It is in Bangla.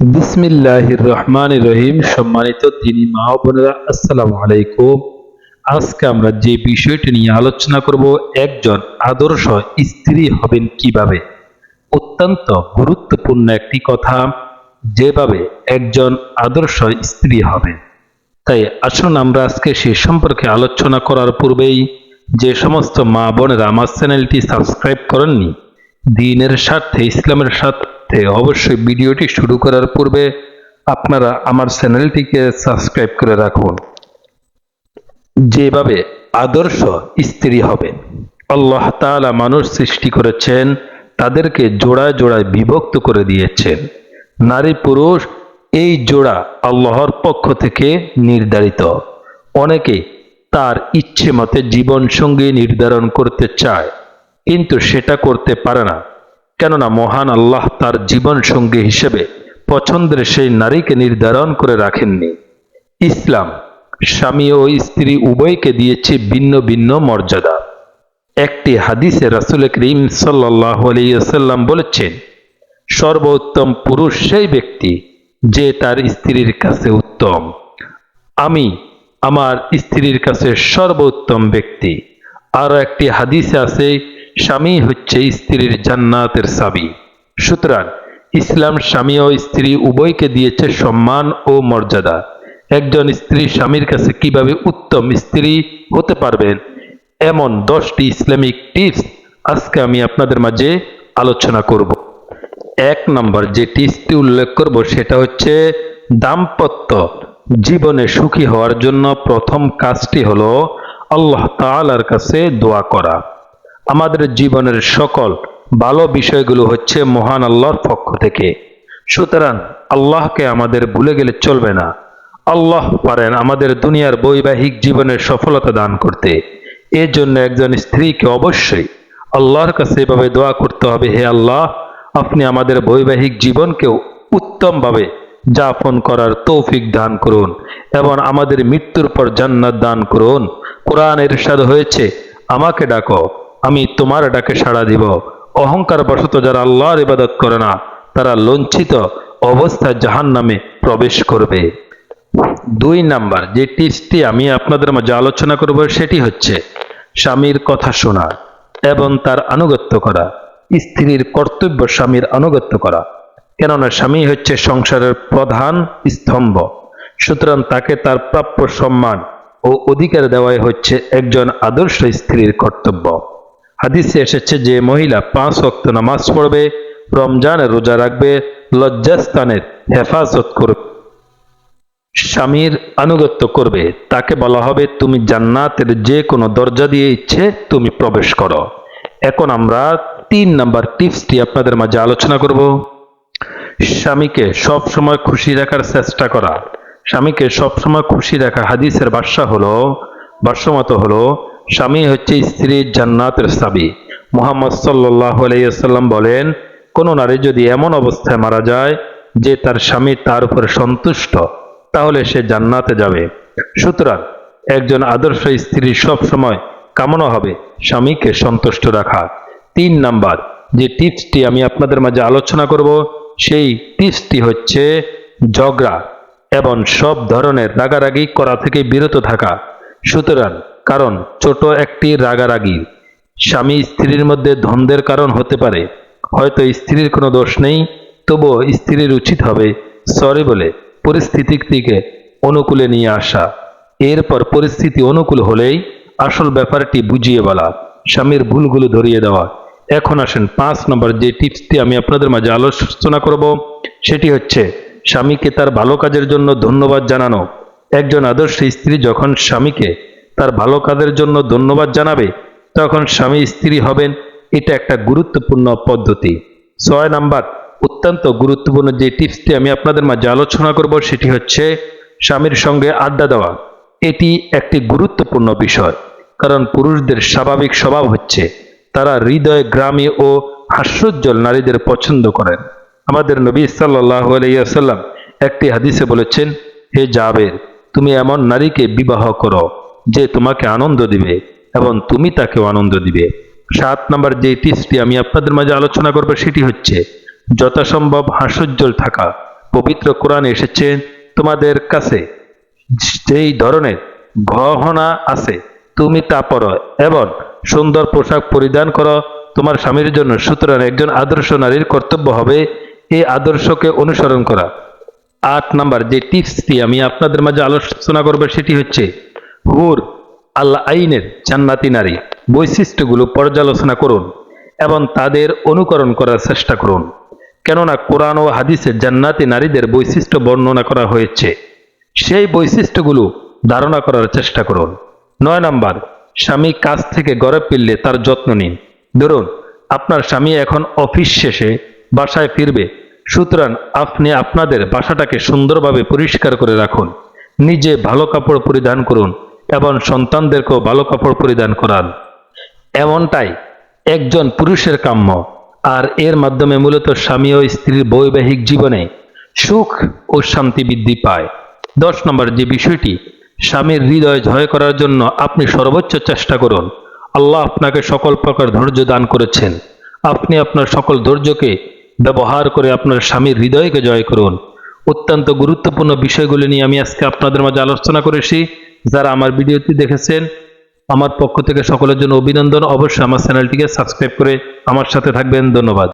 বিসমিল্লাহির রহমানির রহিম। সম্মানিত দিনী মা ও বোনেরা, আসসালামু আলাইকুম। আজকে আমরা যে বিষয়টি নিয়ে আলোচনা করব, একজন আদর্শ স্ত্রী হবেন কিভাবে। অত্যন্ত গুরুত্বপূর্ণ একটি কথা, যেভাবে একজন আদর্শ স্ত্রী হবে। তাই আসুন আমরা আজকে সে সম্পর্কে আলোচনা করার পূর্বেই যে সমস্ত মা বোনেরা আমার চ্যানেলটি সাবস্ক্রাইব করেননি, দ্বীনের স্বার্থে, ইসলামের স্বার্থে অবশ্যই ভিডিওটি শুরু করার পূর্বে আপনারা আমার চ্যানেলটিকে সাবস্ক্রাইব করে রাখুন। যেভাবে আদর্শ স্ত্রী হবে, আল্লাহ তাআলা মানুষ সৃষ্টি করেছেন, তাদেরকে জোড়ায় জোড়ায় বিভক্ত করে দিয়েছেন। নারী পুরুষ এই জোড়া আল্লাহর পক্ষ থেকে নির্ধারিত। অনেকে তার ইচ্ছে মতে জীবন সঙ্গী নির্ধারণ করতে চায়, কিন্তু সেটা করতে পারে না, কেননা মহান আল্লাহ তার জীবন সঙ্গী হিসেবে পছন্দের সেই নারীকে নির্ধারণ করে রাখেননি। ইসলাম স্বামী ও স্ত্রী উভয়কে দিয়েছে ভিন্ন ভিন্ন মর্যাদা। একটি হাদিসে রাসূল করিম সাল্লাল্লাহু আলাইহি ওয়াসাল্লাম বলেছেন, সর্বোত্তম পুরুষ সেই ব্যক্তি যে তার স্ত্রীর কাছে উত্তম। আমি আমার স্ত্রীর কাছে সর্বোত্তম ব্যক্তি। আরো একটি হাদিসে আছে, স্বামী হচ্ছে স্ত্রীর জান্নাতের চাবি। সুতরাং ইসলাম স্বামী ও স্ত্রী উভয়কে দিয়েছে সম্মান ও মর্যাদা। একজন স্ত্রী স্বামীর কাছে কিভাবে উত্তম স্ত্রী হতে পারবেন, এমন 10টি ইসলামিক টিপস আজকে আমি আপনাদের মাঝে আলোচনা করব। 1 নম্বর যে টিপসটি উল্লেখ করব সেটা হচ্ছে, দাম্পত্য জীবনে সুখী হওয়ার জন্য প্রথম কাজটি হলো আল্লাহ তাআলার কাছে দোয়া করা। আমাদের জীবনের সকল ভালো বিষয়গুলো হচ্ছে মহান আল্লাহর পক্ষ থেকে। সুতরাং আল্লাহকে আমাদের ভুলে গেলে চলবে না। আল্লাহ পারেন আমাদের দুনিয়ার বৈবাহিক জীবনের সফলতা দান করতে। এর জন্য একজন স্ত্রীকে অবশ্যই আল্লাহর কাছে এভাবে দোয়া করতে হবে, হে আল্লাহ, আপনি আমাদের বৈবাহিক জীবনকেও উত্তমভাবে যাপন করার তৌফিক দান করুন এবং আমাদের মৃত্যুর পর জান্নাত দান করুন। কোরআনে ইরশাদ হয়েছে, আমাকে ডাকো, আমি তোমার ডাকে সাড়া দিব। অহংকার বশত যারা আল্লাহর ইবাদত করে না, তারা লজ্জিত অবস্থায় জাহান্নামে প্রবেশ করবে। 2 নাম্বার যে টিপসটি আমি আপনাদের মাঝে আলোচনা করব সেটি হচ্ছে, স্বামীর কথা শোনা এবং তার আনুগত্য করা। স্ত্রীর কর্তব্য স্বামীর আনুগত্য করা, কেননা স্বামী হচ্ছে সংসারের প্রধান স্তম্ভ। সুতরাং তাকে তার প্রাপ্য সম্মান ও অধিকার দেওয়াই হচ্ছে একজন আদর্শ স্ত্রীর কর্তব্য। হাদিসে এসেছে, যে মহিলা 5 ওয়াক্ত নামাজ পড়বে, রমজানের রোজা রাখবে, লজ্জাস্থানের হেফাজত করবে, স্বামীর আনুগত্য করবে, তাকে বলা হবে তুমি জান্নাতের যে কোনো দরজা দিয়ে ইচ্ছে তুমি প্রবেশ করো। এখন আমরা 3 নাম্বার টিপসটি আপনাদের মাঝে আলোচনা করব। স্বামীকে সব সময় খুশি রাখার চেষ্টা করা। স্বামীকে সব সময় খুশি রাখা হাদিসের ভাষ্যমত হলো, স্বামী হচ্ছে স্ত্রীর জান্নাতের চাবি। মুহাম্মদ সাল্লাল্লাহু আলাইহি ওয়াসাল্লাম বলেন, কোন নারী যদি এমন অবস্থায় মারা যায় যে তার স্বামী তার উপর সন্তুষ্ট, তাহলে সে জান্নাতে যাবে। সুতরাং একজন আদর্শ স্ত্রীর সব সময় কামনা হবে স্বামীকে সন্তুষ্ট রাখা। 3 নাম্বার যে টিপসটি আমি আপনাদের মাঝে আলোচনা করব সেই টিপসটি হচ্ছে, ঝগড়া এবং সব ধরনের রাগারাগি করা থেকে বিরত থাকা। সুতরাং কারণ ছোট একটি রাগারাগি স্বামী স্ত্রীর মধ্যে দ্বন্দ্বের কারণ হতে পারে। হয়তো স্ত্রীর কোনো দোষ নেই, তবুও স্ত্রীর উচিত হবে সরি বলে পরিস্থিতিটিকে অনুকূলে নিয়ে আসা। এরপর পরিস্থিতি অনুকূল হলেই আসল ব্যাপারটি বুঝিয়ে বলা, স্বামীর ভুলগুলো ধরিয়ে দেওয়া। এখন আসেন 5 নম্বর যে টিপসটি আমি আপনাদের মাঝে আলোচনা করব সেটি হচ্ছে, স্বামীকে তার ভালো কাজের জন্য ধন্যবাদ জানানো। একজন আদর্শ স্ত্রী যখন স্বামীকে তার ভালো কাজের জন্য ধন্যবাদ জানাবে, তখন স্বামী স্ত্রী হবেন। এটা একটা গুরুত্বপূর্ণ পদ্ধতি। 6 নাম্বার অত্যন্ত গুরুত্বপূর্ণ যে টিপসটি আমি আপনাদের মাঝে আলোচনা করব সেটি হচ্ছে, স্বামীর সঙ্গে আড্ডা দেওয়া। এটি একটি গুরুত্বপূর্ণ বিষয়, কারণ পুরুষদের স্বাভাবিক স্বভাব হচ্ছে তারা হৃদয় গ্রামী ও হাস্যোজ্জ্বল নারীদের পছন্দ করেন। আমাদের নবী সাল্লাল্লাহু আলাইহি ওয়াসাল্লাম একটি হাদিসে বলেছেন, হে জাবের, তুমি এমন নারীকে বিবাহ করো যে তোমাকে আনন্দ দিবে এবং তুমি তাকেও আনন্দ দিবে। 7 নম্বর যে টিপসটি আমি আপনাদের মাঝে আলোচনা করব সেটি হচ্ছে, যথাসম্ভব হাস্যোজ্জ্বল থাকা। পবিত্র কোরআনে এসেছে, তোমাদের কাছে যেই ধরনের গহনা আছে তুমি তা পরো এবং সুন্দর পোশাক পরিধান করো তোমার স্বামীর জন্য। সুতরাং একজন আদর্শ নারীর কর্তব্য হবে এই আদর্শকে অনুসরণ করা। 8 নাম্বার যে টিপসটি আমি আপনাদের মাঝে আলোচনা করব সেটি হচ্ছে হুর আল আইনের জান্নাতি নারী বৈশিষ্ট্যগুলো পর্যালোচনা করুন এবং তাদের অনুকরণ করার চেষ্টা করুন, কেননা কোরআন ও হাদিসে জান্নাতি নারীদের বৈশিষ্ট্য বর্ণনা করা হয়েছে। সেই বৈশিষ্ট্যগুলো ধারণা করার চেষ্টা করুন। 9 নাম্বার স্বামী কাজ থেকে ঘরে ফিরলে তার যত্ন নিন। ধরুন আপনার স্বামী এখন অফিস শেষে বাসায় ফিরবে, সুতরাং আপনি আপনাদের বাসাটাকে সুন্দরভাবে পরিষ্কার করে রাখুন, নিজে ভালো কাপড় পরিধান করুন এবং সন্তানদেরকেও ভালো কাপড় পরিধান করান। এমনটাই একজন পুরুষের কাম্য, আর এর মাধ্যমে মূলত স্বামী ও স্ত্রীর বৈবাহিক জীবনে সুখ ও শান্তি বৃদ্ধি পায়। 10 নম্বর যে বিষয়টি, স্বামীর হৃদয় জয় করার জন্য আপনি সর্বোচ্চ চেষ্টা করুন। আল্লাহ আপনাকে সকল প্রকার ধৈর্য দান করেছেন, আপনি আপনার সকল ধৈর্যকে ব্যবহার করে আপনার স্বামীর হৃদয়কে জয় করুন। অত্যন্ত গুরুত্বপূর্ণ বিষয়গুলি নিয়ে আমি আজকে আপনাদের মাঝে আলোচনা করেছি। যারা আমার ভিডিওটি দেখেছেন, আমার পক্ষ থেকে সকলের জন্য অভিনন্দন। অবশ্যই আমার চ্যানেলটিকে সাবস্ক্রাইব করে আমার সাথে থাকবেন। ধন্যবাদ।